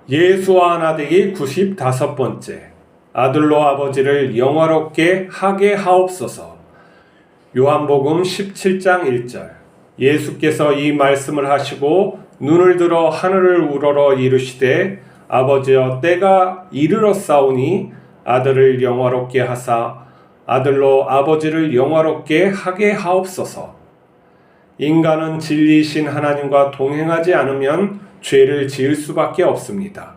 예수와 나되기 95번째. 아들로 아버지를 영화롭게 하게 하옵소서. 요한복음 17장 1절. 예수께서 이 말씀을 하시고 눈을 들어 하늘을 우러러 이르시되 아버지여 때가 이르렀사오니 아들을 영화롭게 하사 아들로 아버지를 영화롭게 하게 하옵소서. 인간은 진리이신 하나님과 동행하지 않으면 죄를 지을 수밖에 없습니다.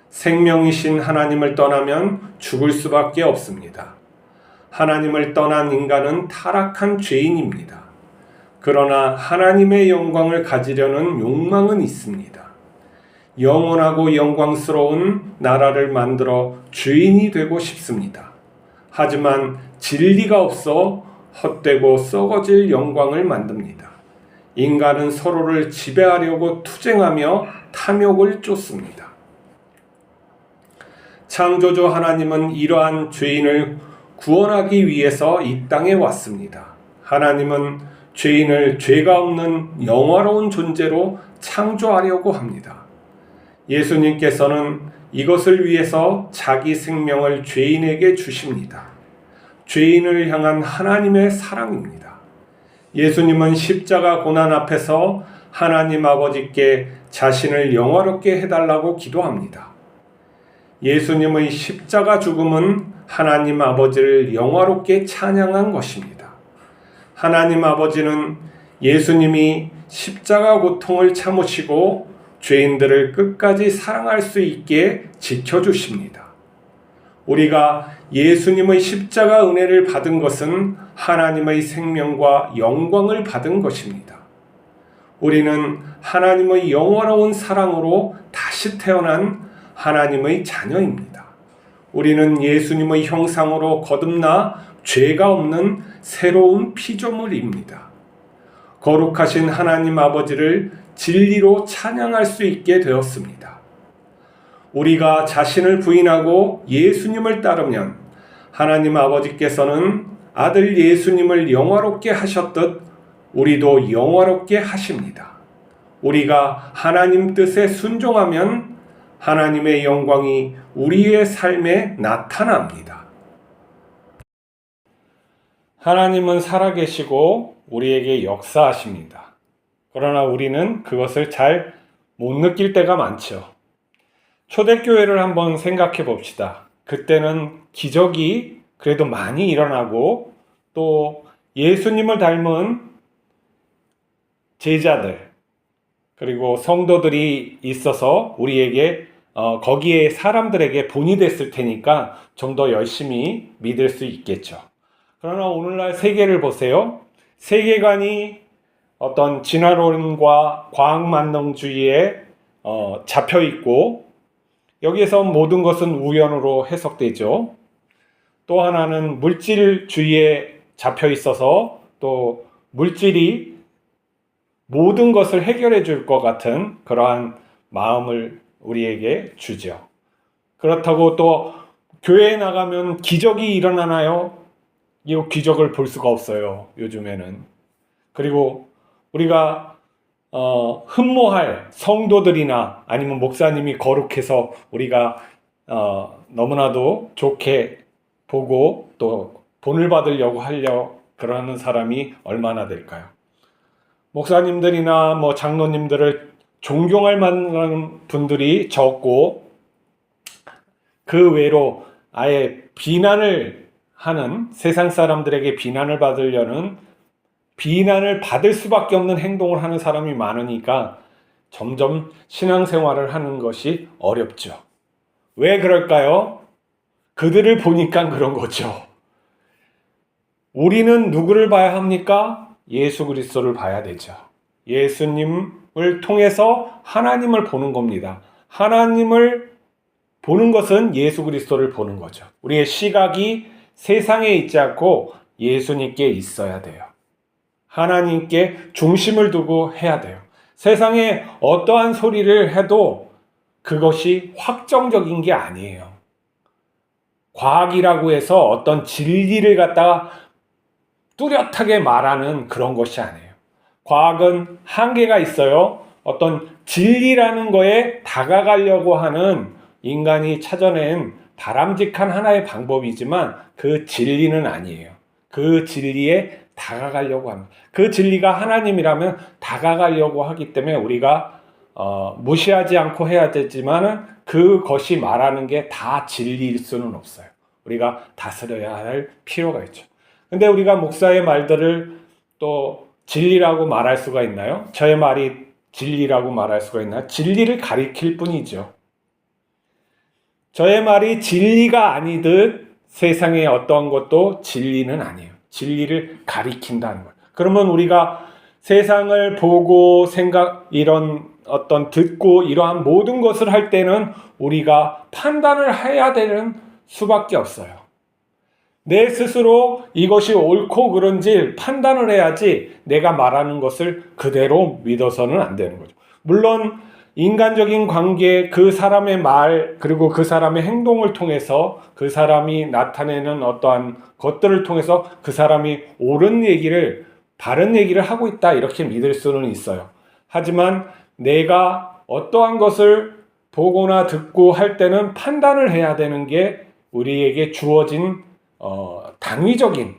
생명이신 하나님을 떠나면 죽을 수밖에 없습니다. 하나님을 떠난 인간은 타락한 죄인입니다. 그러나 하나님의 영광을 가지려는 욕망은 있습니다. 영원하고 영광스러운 나라를 만들어 주인이 되고 싶습니다. 하지만 진리가 없어 헛되고 썩어질 영광을 만듭니다. 인간은 서로를 지배하려고 투쟁하며 탐욕을 쫓습니다. 창조주 하나님은 이러한 죄인을 구원하기 위해서 이 땅에 왔습니다. 하나님은 죄인을 죄가 없는 영화로운 존재로 창조하려고 합니다. 예수님께서는 이것을 위해서 자기 생명을 죄인에게 주십니다. 죄인을 향한 하나님의 사랑입니다. 예수님은 십자가 고난 앞에서 하나님 아버지께 자신을 영화롭게 해달라고 기도합니다. 예수님의 십자가 죽음은 하나님 아버지를 영화롭게 찬양한 것입니다. 하나님 아버지는 예수님이 십자가 고통을 참으시고 죄인들을 끝까지 사랑할 수 있게 지켜주십니다. 우리가 예수님의 십자가 은혜를 받은 것은 하나님의 생명과 영광을 받은 것입니다. 우리는 하나님의 영원로운 사랑으로 다시 태어난 하나님의 자녀입니다. 우리는 예수님의 형상으로 거듭나 죄가 없는 새로운 피조물입니다. 거룩하신 하나님 아버지를 진리로 찬양할 수 있게 되었습니다. 우리가 자신을 부인하고 예수님을 따르면 하나님 아버지께서는 아들 예수님을 영화롭게 하셨듯 우리도 영화롭게 하십니다. 우리가 하나님 뜻에 순종하면 하나님의 영광이 우리의 삶에 나타납니다. 하나님은 살아계시고 우리에게 역사하십니다. 그러나 우리는 그것을 잘 못 느낄 때가 많죠. 초대교회를 한번 생각해 봅시다. 그때는 기적이 그래도 많이 일어나고 또 예수님을 닮은 제자들 그리고 성도들이 있어서 우리에게 거기에 사람들에게 본이 됐을 테니까 좀 더 열심히 믿을 수 있겠죠. 그러나 오늘날 세계를 보세요. 세계관이 어떤 진화론과 과학만능주의에 잡혀 있고 여기에서 모든 것은 우연으로 해석되죠. 또 하나는 물질주의에 잡혀 있어서 또 물질이 모든 것을 해결해 줄 것 같은 그러한 마음을 우리에게 주죠. 그렇다고 또 교회에 나가면 기적이 일어나나요? 이 기적을 볼 수가 없어요. 요즘에는. 그리고 우리가 흠모할 성도들이나 아니면 목사님이 거룩해서 우리가 너무나도 좋게 보고 또 본을 받으려고 그러는 사람이 얼마나 될까요? 목사님들이나 뭐 장로님들을 존경할 만한 분들이 적고 그 외로 아예 비난을 하는 세상 사람들에게 비난을 받을 수밖에 없는 행동을 하는 사람이 많으니까 점점 신앙생활을 하는 것이 어렵죠. 왜 그럴까요? 그들을 보니까 그런 거죠. 우리는 누구를 봐야 합니까? 예수 그리스도를 봐야 되죠. 예수님을 통해서 하나님을 보는 겁니다. 하나님을 보는 것은 예수 그리스도를 보는 거죠. 우리의 시각이 세상에 있지 않고 예수님께 있어야 돼요. 하나님께 중심을 두고 해야 돼요. 세상에 어떠한 소리를 해도 그것이 확정적인 게 아니에요. 과학이라고 해서 어떤 진리를 갖다가 뚜렷하게 말하는 그런 것이 아니에요. 과학은 한계가 있어요. 어떤 진리라는 거에 다가가려고 하는 인간이 찾아낸 바람직한 하나의 방법이지만 그 진리는 아니에요. 그 진리에 다가가려고 합니다. 그 진리가 하나님이라면 다가가려고 하기 때문에 우리가 무시하지 않고 해야 되지만 그것이 말하는 게 다 진리일 수는 없어요. 우리가 다스려야 할 필요가 있죠. 근데 우리가 목사의 말들을 또 진리라고 말할 수가 있나요? 저의 말이 진리라고 말할 수가 있나요? 진리를 가리킬 뿐이죠. 저의 말이 진리가 아니듯 세상의 어떠한 것도 진리는 아니에요. 진리를 가리킨다는 거예요. 그러면 우리가 세상을 보고 이런 어떤 듣고 이러한 모든 것을 할 때는 우리가 판단을 해야 되는 수밖에 없어요. 내 스스로 이것이 옳고 그른지 판단을 해야지 내가 말하는 것을 그대로 믿어서는 안 되는 거죠. 물론 인간적인 관계, 그 사람의 말, 그리고 그 사람의 행동을 통해서 그 사람이 나타내는 어떠한 것들을 통해서 그 사람이 옳은 얘기를, 바른 얘기를 하고 있다, 이렇게 믿을 수는 있어요. 하지만 내가 어떠한 것을 보거나 듣고 할 때는 판단을 해야 되는 게 우리에게 주어진 당위적인,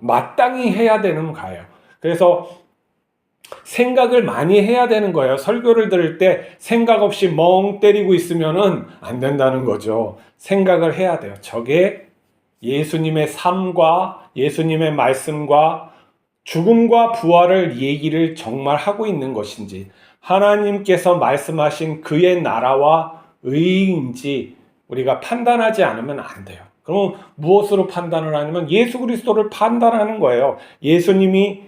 마땅히 해야 되는 거예요. 그래서 생각을 많이 해야 되는 거예요. 설교를 들을 때 생각 없이 멍 때리고 있으면은 안 된다는 거죠. 생각을 해야 돼요. 저게 예수님의 삶과 예수님의 말씀과 죽음과 부활을 얘기를 정말 하고 있는 것인지, 하나님께서 말씀하신 그의 나라와 의인지 우리가 판단하지 않으면 안 돼요. 그럼 무엇으로 판단을 하냐면 예수 그리스도를 판단하는 거예요. 예수님이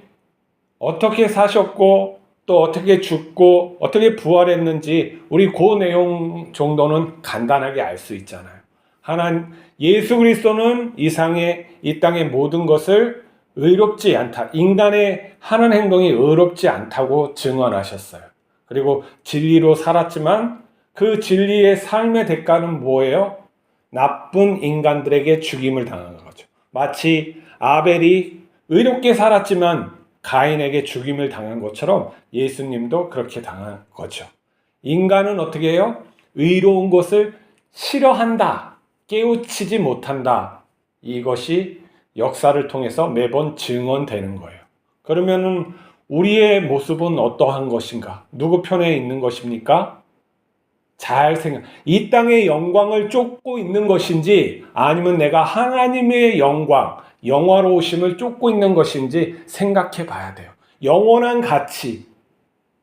어떻게 사셨고 또 어떻게 죽고 어떻게 부활했는지 우리 그 내용 정도는 간단하게 알 수 있잖아요. 예수 그리스도는 이 땅의 모든 것을 의롭지 않다, 인간의 하는 행동이 의롭지 않다고 증언하셨어요. 그리고 진리로 살았지만 그 진리의 삶의 대가는 뭐예요? 나쁜 인간들에게 죽임을 당하는 거죠. 마치 아벨이 의롭게 살았지만 가인에게 죽임을 당한 것처럼 예수님도 그렇게 당한 거죠. 인간은 어떻게 해요? 의로운 것을 싫어한다, 깨우치지 못한다. 이것이 역사를 통해서 매번 증언되는 거예요. 그러면은 우리의 모습은 어떠한 것인가? 누구 편에 있는 것입니까? 이 땅의 영광을 쫓고 있는 것인지 아니면 내가 하나님의 영광, 영화로우심을 쫓고 있는 것인지 생각해 봐야 돼요. 영원한 가치,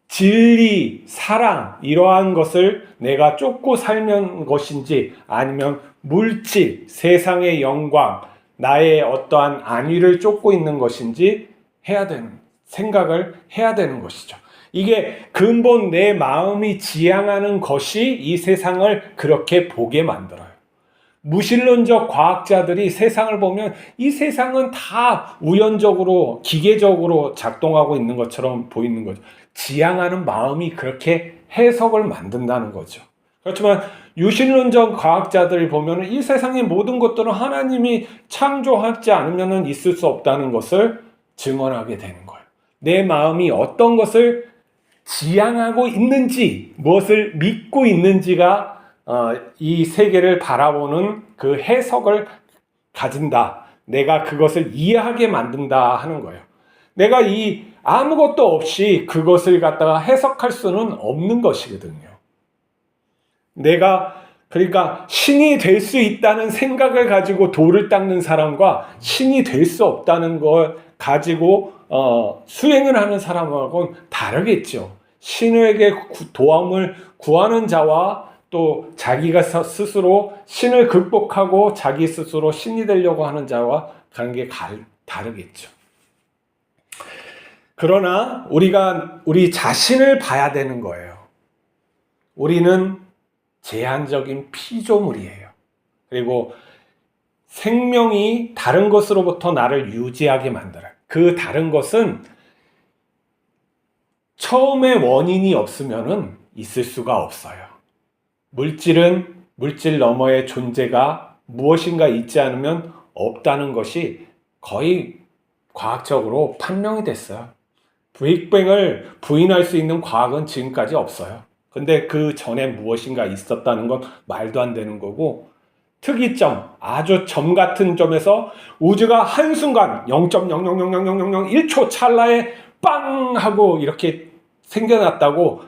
진리, 사랑, 이러한 것을 내가 쫓고 살면 것인지 아니면 물질, 세상의 영광, 나의 어떠한 안위를 쫓고 있는 것인지 생각을 해야 되는 것이죠. 이게 근본 내 마음이 지향하는 것이 이 세상을 그렇게 보게 만들어요. 무신론적 과학자들이 세상을 보면 이 세상은 다 우연적으로, 기계적으로 작동하고 있는 것처럼 보이는 거죠. 지향하는 마음이 그렇게 해석을 만든다는 거죠. 그렇지만 유신론적 과학자들이 보면 이 세상의 모든 것들은 하나님이 창조하지 않으면 있을 수 없다는 것을 증언하게 되는 거예요. 내 마음이 어떤 것을 지향하고 있는지, 무엇을 믿고 있는지가 이 세계를 바라보는 그 해석을 가진다. 내가 그것을 이해하게 만든다 하는 거예요. 내가 아무것도 없이 그것을 갖다가 해석할 수는 없는 것이거든요. 그러니까 신이 될 수 있다는 생각을 가지고 돌을 닦는 사람과 신이 될 수 없다는 걸 가지고 수행을 하는 사람하고는 다르겠죠. 신에게 도움을 구하는 자와 또 자기가 스스로 신을 극복하고 자기 스스로 신이 되려고 하는 자와 관계가 다르겠죠. 그러나 우리가 우리 자신을 봐야 되는 거예요. 우리는 제한적인 피조물이에요. 그리고 생명이 다른 것으로부터 나를 유지하게 만들어요. 그 다른 것은 처음에 원인이 없으면은 있을 수가 없어요. 물질은 물질 너머의 존재가 무엇인가 있지 않으면 없다는 것이 거의 과학적으로 판명이 됐어요. 빅뱅을 부인할 수 있는 과학은 지금까지 없어요. 근데 그 전에 무엇인가 있었다는 건 말도 안 되는 거고, 특이점, 아주 점 같은 점에서 우주가 한순간 0.0000001초 찰나에 빵 하고 이렇게 생겨났다고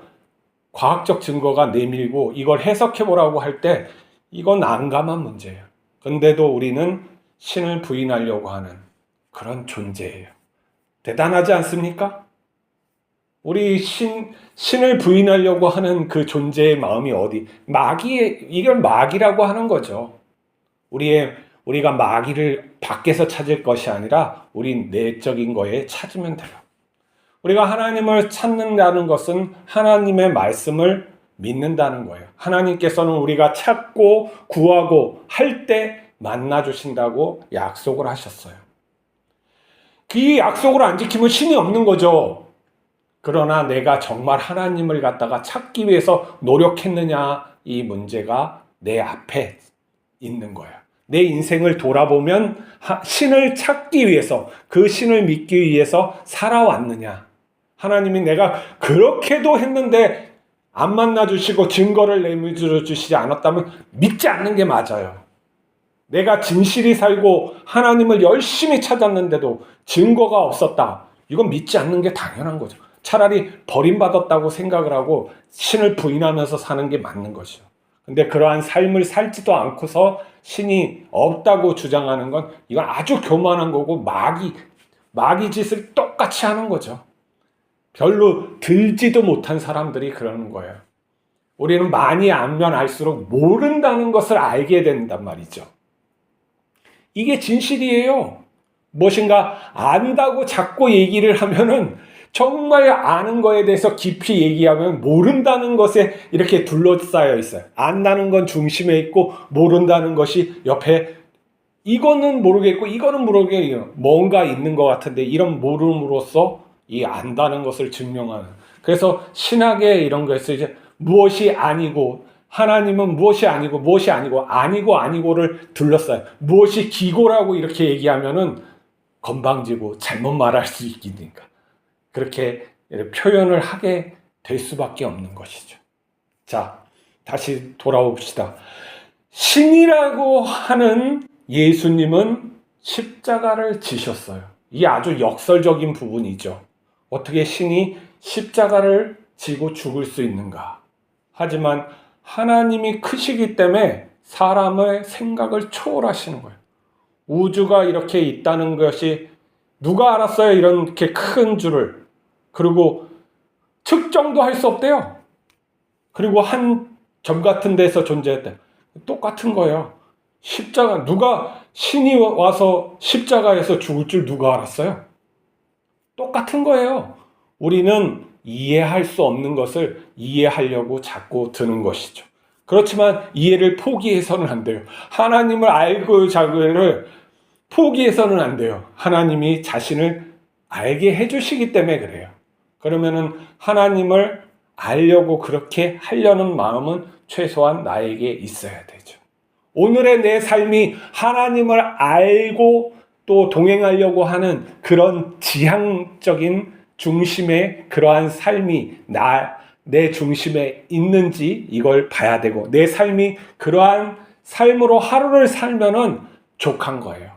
과학적 증거가 내밀고 이걸 해석해보라고 할 때 이건 난감한 문제예요. 근데도 우리는 신을 부인하려고 하는 그런 존재예요. 대단하지 않습니까? 우리 신을 부인하려고 하는 그 존재의 마음이 어디? 이걸 마귀라고 하는 거죠. 우리가 마귀를 밖에서 찾을 것이 아니라 우리 내적인 거에 찾으면 돼요. 우리가 하나님을 찾는다는 것은 하나님의 말씀을 믿는다는 거예요. 하나님께서는 우리가 찾고 구하고 할 때 만나 주신다고 약속을 하셨어요. 그 약속을 안 지키면 신이 없는 거죠. 그러나 내가 정말 하나님을 갖다가 찾기 위해서 노력했느냐, 이 문제가 내 앞에 있는 거예요. 내 인생을 돌아보면 신을 찾기 위해서, 그 신을 믿기 위해서 살아왔느냐. 하나님이 내가 그렇게도 했는데 안 만나주시고 증거를 내밀어주시지 않았다면 믿지 않는 게 맞아요. 내가 진실이 살고 하나님을 열심히 찾았는데도 증거가 없었다. 이건 믿지 않는 게 당연한 거죠. 차라리 버림받았다고 생각을 하고 신을 부인하면서 사는 게 맞는 것이죠. 근데 그러한 삶을 살지도 않고서 신이 없다고 주장하는 건 이건 아주 교만한 거고 마귀 짓을 똑같이 하는 거죠. 별로 들지도 못한 사람들이 그러는 거예요. 우리는 많이 알면 알수록 모른다는 것을 알게 된단 말이죠. 이게 진실이에요. 무엇인가 안다고 자꾸 얘기를 하면은 정말 아는 거에 대해서 깊이 얘기하면 모른다는 것에 이렇게 둘러싸여 있어요. 안다는 건 중심에 있고 모른다는 것이 옆에 이거는 모르겠고 이거는 모르겠고 뭔가 있는 것 같은데 이런 모름으로써 이 안다는 것을 증명하는. 그래서 신학의 이런 것에서 이제 무엇이 아니고 하나님은 무엇이 아니고 무엇이 아니고 아니고를 둘러싸요. 무엇이 기고라고 이렇게 얘기하면은 건방지고 잘못 말할 수 있으니까 그렇게 표현을 하게 될 수밖에 없는 것이죠. 자, 다시 돌아옵시다. 신이라고 하는 예수님은 십자가를 지셨어요. 이게 아주 역설적인 부분이죠. 어떻게 신이 십자가를 지고 죽을 수 있는가? 하지만 하나님이 크시기 때문에 사람의 생각을 초월하시는 거예요. 우주가 이렇게 있다는 것이 누가 알았어요? 이렇게 큰 줄을. 그리고 측정도 할 수 없대요. 그리고 한 점 같은 데서 존재했대. 똑같은 거예요. 신이 와서 십자가에서 죽을 줄 누가 알았어요? 똑같은 거예요. 우리는 이해할 수 없는 것을 이해하려고 자꾸 드는 것이죠. 그렇지만 이해를 포기해서는 안 돼요. 하나님을 알고 자기를 포기해서는 안 돼요. 하나님이 자신을 알게 해주시기 때문에 그래요. 그러면은 하나님을 알려고 그렇게 하려는 마음은 최소한 나에게 있어야 되죠. 오늘의 내 삶이 하나님을 알고 또 동행하려고 하는 그런 지향적인 중심의 그러한 삶이 내 중심에 있는지 이걸 봐야 되고, 내 삶이 그러한 삶으로 하루를 살면은 족한 거예요.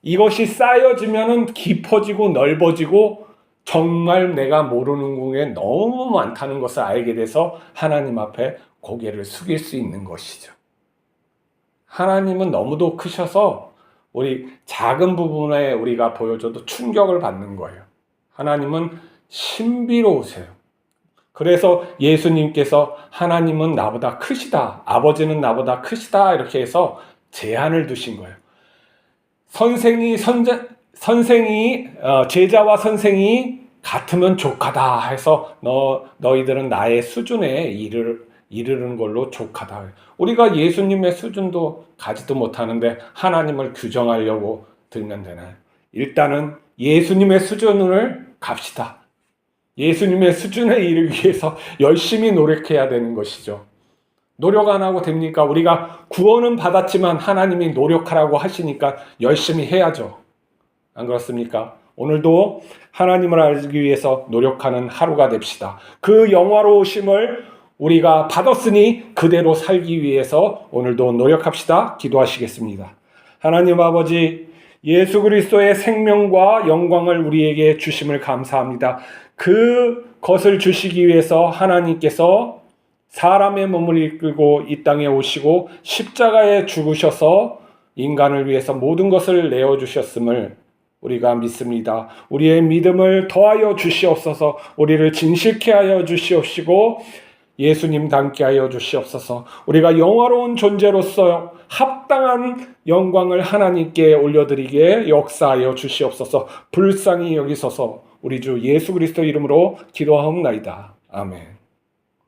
이것이 쌓여지면은 깊어지고 넓어지고 정말 내가 모르는 게 너무 많다는 것을 알게 돼서 하나님 앞에 고개를 숙일 수 있는 것이죠. 하나님은 너무도 크셔서 우리 작은 부분에 우리가 보여줘도 충격을 받는 거예요. 하나님은 신비로우세요. 그래서 예수님께서 하나님은 나보다 크시다, 아버지는 나보다 크시다 이렇게 해서 제한을 두신 거예요. 제자와 선생이 같으면 족하다 해서 너희들은 나의 수준에 이르는 걸로 족하다. 우리가 예수님의 수준도 가지도 못하는데 하나님을 규정하려고 들면 되나요? 일단은 예수님의 수준을 갑시다. 예수님의 수준에 이르기 위해서 열심히 노력해야 되는 것이죠. 노력 안 하고 됩니까? 우리가 구원은 받았지만 하나님이 노력하라고 하시니까 열심히 해야죠. 안 그렇습니까? 오늘도 하나님을 알기 위해서 노력하는 하루가 됩시다. 그 영화로우심을 우리가 받았으니 그대로 살기 위해서 오늘도 노력합시다. 기도하시겠습니다. 하나님 아버지, 예수 그리스도의 생명과 영광을 우리에게 주심을 감사합니다. 그것을 주시기 위해서 하나님께서 사람의 몸을 이끌고 이 땅에 오시고 십자가에 죽으셔서 인간을 위해서 모든 것을 내어주셨음을 우리가 믿습니다. 우리의 믿음을 더하여 주시옵소서. 우리를 진실케 하여 주시옵시고 예수님 닮게 하여 주시옵소서. 우리가 영화로운 존재로서 합당한 영광을 하나님께 올려드리게 역사하여 주시옵소서. 불쌍히 여기소서. 우리 주 예수 그리스도 이름으로 기도하옵나이다. 아멘.